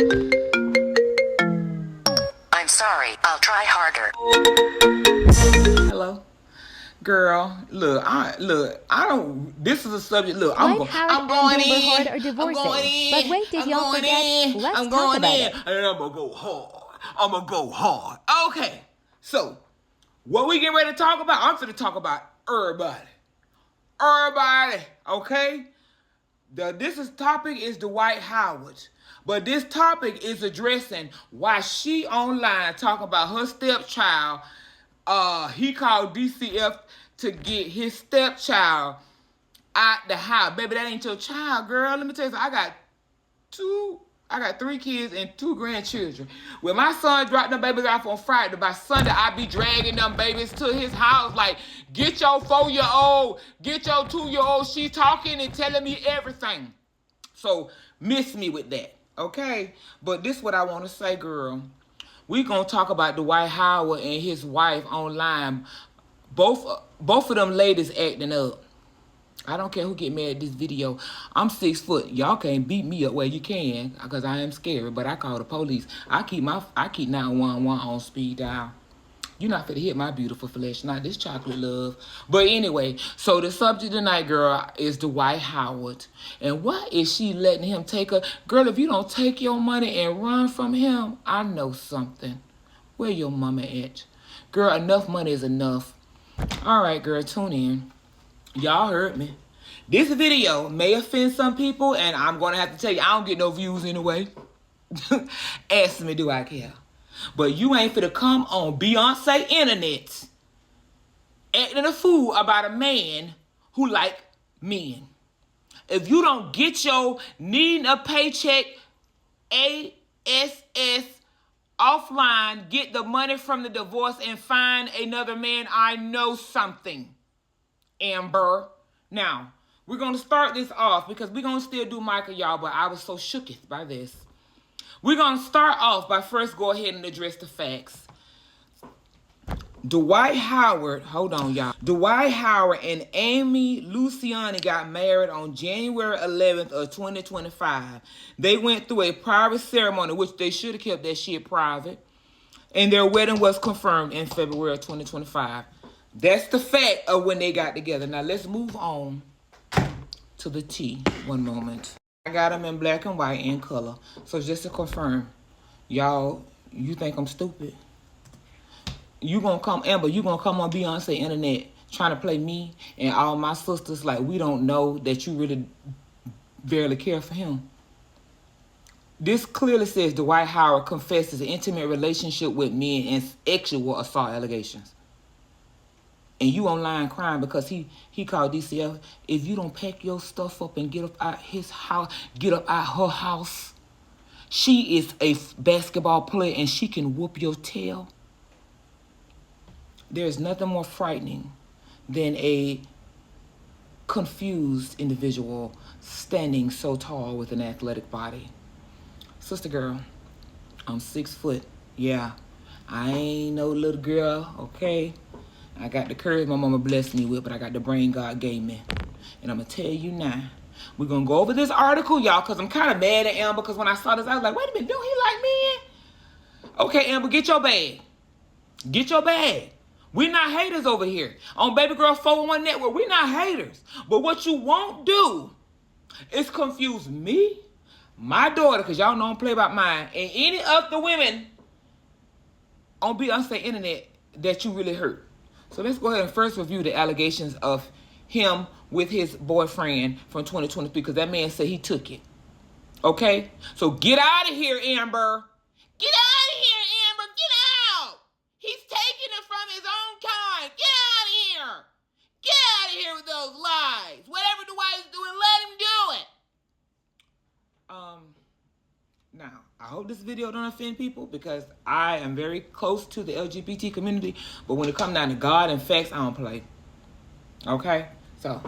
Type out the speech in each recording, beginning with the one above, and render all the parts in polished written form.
I'm sorry. I'll try harder. Hello? Girl, look, I don't. This is a subject. Look, Dwight Howard and Amber Howard are divorcing. But wait, did y'all forget? Let's talk about it. And I'm gonna go hard. I'm gonna go hard. Okay, so what we getting ready to talk about? I'm gonna talk about everybody. Everybody, okay? Topic is Dwight Howard. But this topic is addressing why she online talking about her stepchild. He called DCF to get his stepchild out the house. Baby, that ain't your child, girl. Let me tell you something. I got 3 kids and 2 grandchildren. When my son dropped them babies off on Friday, by Sunday, I be dragging them babies to his house. Like, get your 4-year-old, get your 2-year-old. She talking and telling me everything. So, miss me with that, okay? But this is what I want to say, girl. We gonna talk about Dwight Howard and his wife online. Both of them ladies acting up. I don't care who get mad at this video. I'm 6 foot. Y'all can't beat me up. Well, you can, because I am scary. But I call the police. I keep 911 on speed dial. You're not finna hit my beautiful flesh, not this chocolate love. But anyway, so the subject tonight, girl, is Dwight Howard. And why is she letting him take her? Girl, if you don't take your money and run from him, I know something. Where your mama at? Girl, enough money is enough. All right, girl, tune in. Y'all heard me. This video may offend some people, and I'm going to have to tell you, I don't get no views anyway. Ask me, do I care? But you ain't finna come on Beyonce internet acting a fool about a man who like men. If you don't get your needing a paycheck ASS offline, get the money from the divorce and find another man, I know something, Amber. Now, we're going to start this off because we're going to still do Michael, y'all, but I was so shooketh by this. We're going to start off by first go ahead and address the facts. Dwight Howard, hold on, y'all. Dwight Howard and Amy Luciani got married on January 11th of 2025. They went through a private ceremony, which they should have kept that shit private. And their wedding was confirmed in February of 2025. That's the fact of when they got together. Now, let's move on to the tea. One moment. I got them in black and white in color. So just to confirm, y'all, you think I'm stupid? You gonna come, Amber, you gonna come on Beyonce internet trying to play me and all my sisters like we don't know that you really barely care for him. This clearly says Dwight Howard confesses an intimate relationship with men and sexual assault allegations. And you online crying because he called DCF. If you don't pack your stuff up and get up out his house, get up out her house, she is a basketball player and she can whoop your tail. There's nothing more frightening than a confused individual standing so tall with an athletic body. Sister girl, I'm 6 foot. Yeah, I ain't no little girl, okay? I got the courage my mama blessed me with, but I got the brain God gave me. And I'm going to tell you now, we're going to go over this article, y'all, because I'm kind of mad at Amber, because when I saw this, I was like, wait a minute, don't he like men? Okay, Amber, get your bag. Get your bag. We're not haters over here. On Baby Girl 401 Network, we're not haters. But what you won't do is confuse me, my daughter, because y'all know I'm play about mine, and any of the women on Beyonce internet that you really hurt. So let's go ahead and first review the allegations of him with his boyfriend from 2023, because that man said he took it. Okay? So get out of here, Amber. Get out of here, Amber. Get out. He's taking it from his own kind. Get out of here. Get out of here with those lies. Whatever Dwight is doing, let him do it. Now, I hope this video don't offend people because I am very close to the LGBT community, but when it comes down to God and facts, I don't play. Okay? So,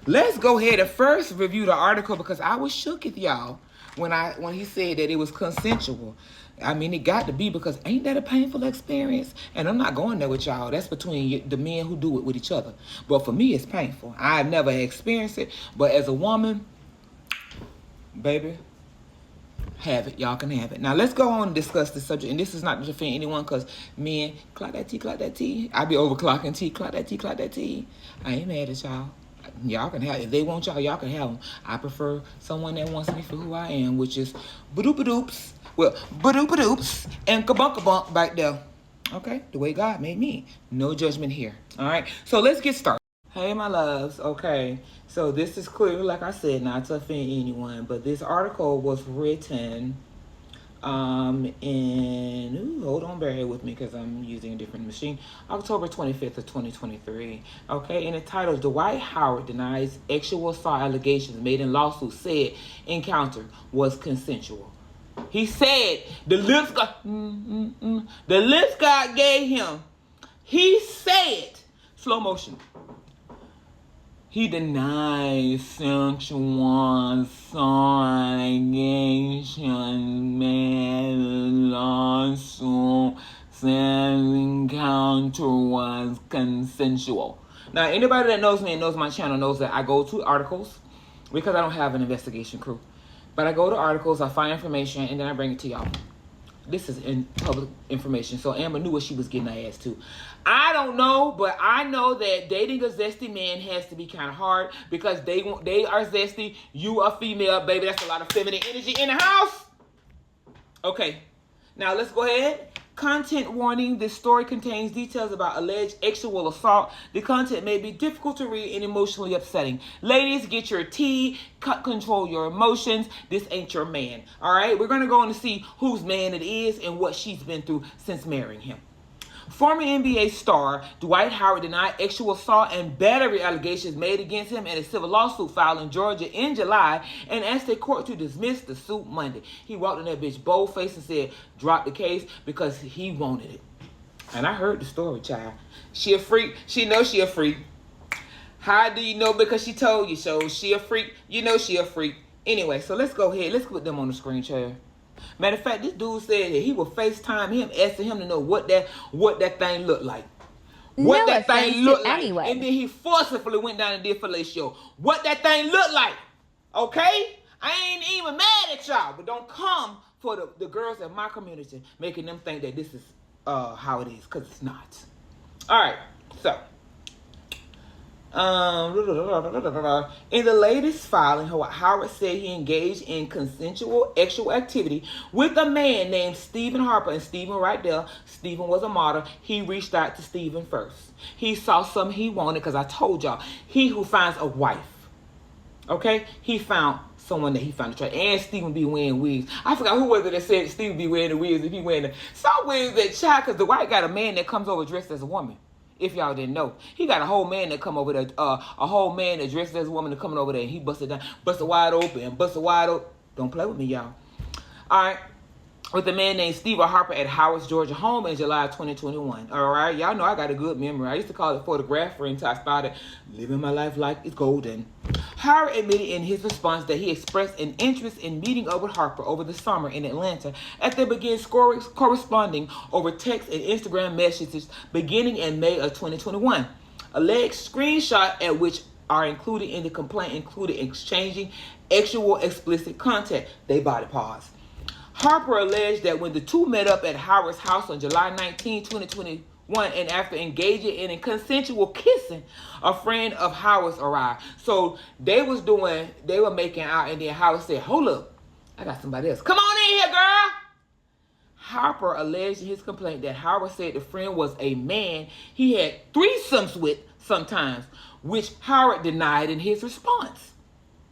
let's go ahead and first review the article because I was shook at y'all when he said that it was consensual. I mean, it got to be because ain't that a painful experience? And I'm not going there with y'all. That's between the men who do it with each other. But for me, it's painful. I've never experienced it. But as a woman, baby, have it. Y'all can have it. Now, let's go on and discuss this subject. And this is not to defend anyone because, men, clock that tea. I be overclocking tea. Clock that tea. I ain't mad at y'all. Y'all can have it. If they want y'all can have them. I prefer someone that wants me for who I am, which is ba-doop-a-doops. Well, ba-doop-a-doops and kabunk-a-bunk back there. Okay? The way God made me. No judgment here. All right? So, let's get started. Hey, my loves. Okay. So, this is clearly, like I said, not to offend anyone, but this article was written hold on, bear with me because I'm using a different machine. October 25th of 2023. Okay, and the title, Dwight Howard denies sexual assault allegations made in lawsuit, said encounter was consensual. He said the lips God gave him. He said, slow motion. He denies sexual assault allegations made in lawsuit, says encounter was consensual. Now, anybody that knows me and knows my channel knows that I go to articles because I don't have an investigation crew. But I go to articles, I find information, and then I bring it to y'all. This is in public information, so Amber knew what she was getting her ass to. I don't know, but I know that dating a zesty man has to be kind of hard because they are zesty. You are female, baby. That's a lot of feminine energy in the house. Okay, now let's go ahead. Content warning. This story contains details about alleged sexual assault. The content may be difficult to read and emotionally upsetting. Ladies, get your tea. Control your emotions. This ain't your man. All right? We're going to go on to see whose man it is and what she's been through since marrying him. Former NBA star Dwight Howard denied sexual assault and battery allegations made against him in a civil lawsuit filed in Georgia in July and asked the court to dismiss the suit Monday. He walked in that bitch bold-faced and said, drop the case because he wanted it. And I heard the story, child. She a freak. She knows she a freak. How do you know? Because she told you so. She a freak. You know she a freak. Anyway, so let's go ahead. Let's put them on the screen, child. Matter of fact, this dude said that he would FaceTime him, asking him to know what that thing looked like. What that thing looked like. Anyway. And then he forcefully went down and did fellatio. What that thing looked like. Okay? I ain't even mad at y'all, but don't come for the girls in my community making them think that this is how it is, because it's not. All right, so. In the latest filing, Howard said he engaged in consensual sexual activity with a man named Stephen Harper. And Stephen right there, Stephen was a model. He reached out to Stephen first. He saw something he wanted because I told y'all, he who finds a wife, okay, he found someone that he found attractive. And Stephen be wearing wigs. I forgot who was it that said Stephen be wearing the wigs if he wearing the some wigs that child, because the white got a man that comes over dressed as a woman. If y'all didn't know, he got a whole man that come over there, a whole man that dressed as a woman that coming over there, and he busted down, busted wide open. Don't play with me, y'all. All right, with a man named Stephen Harper at Howard's Georgia home in July 2021. All right, y'all know I got a good memory. I used to call it photographer until I started living my life like it's golden. Howard admitted in his response that he expressed an interest in meeting up with Harper over the summer in Atlanta after they began corresponding over text and Instagram messages beginning in May of 2021. Alleged screenshot at which are included in the complaint included exchanging sexual explicit content. They body pause. Harper alleged that when the two met up at Howard's house on July 19, 2021, and after engaging in a consensual kissing, a friend of Howard's arrived. So they were making out, and then Howard said, hold up, I got somebody else. Come on in here, girl. Harper alleged in his complaint that Howard said the friend was a man he had threesomes with sometimes, which Howard denied in his response.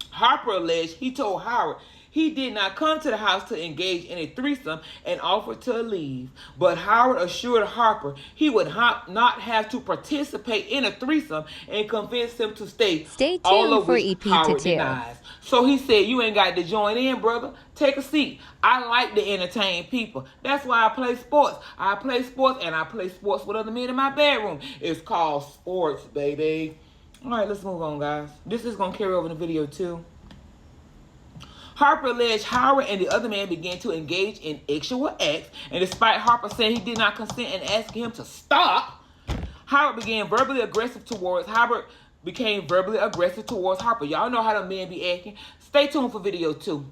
Harper alleged he told Howard he did not come to the house to engage in a threesome and offered to leave. But Howard assured Harper he would not have to participate in a threesome and convinced him to stay. Stay tuned all of for which EP Howard to denies. So he said, you ain't got to join in, brother. Take a seat. I like to entertain people. That's why I play sports. I play sports, and I play sports with other men in my bedroom. It's called sports, baby. All right, let's move on, guys. This is going to carry over in the video, too. Harper alleged Howard and the other man began to engage in sexual acts, and despite Harper saying he did not consent and asking him to stop, Howard became verbally aggressive towards Harper. Y'all know how the men be acting. Stay tuned for video 2.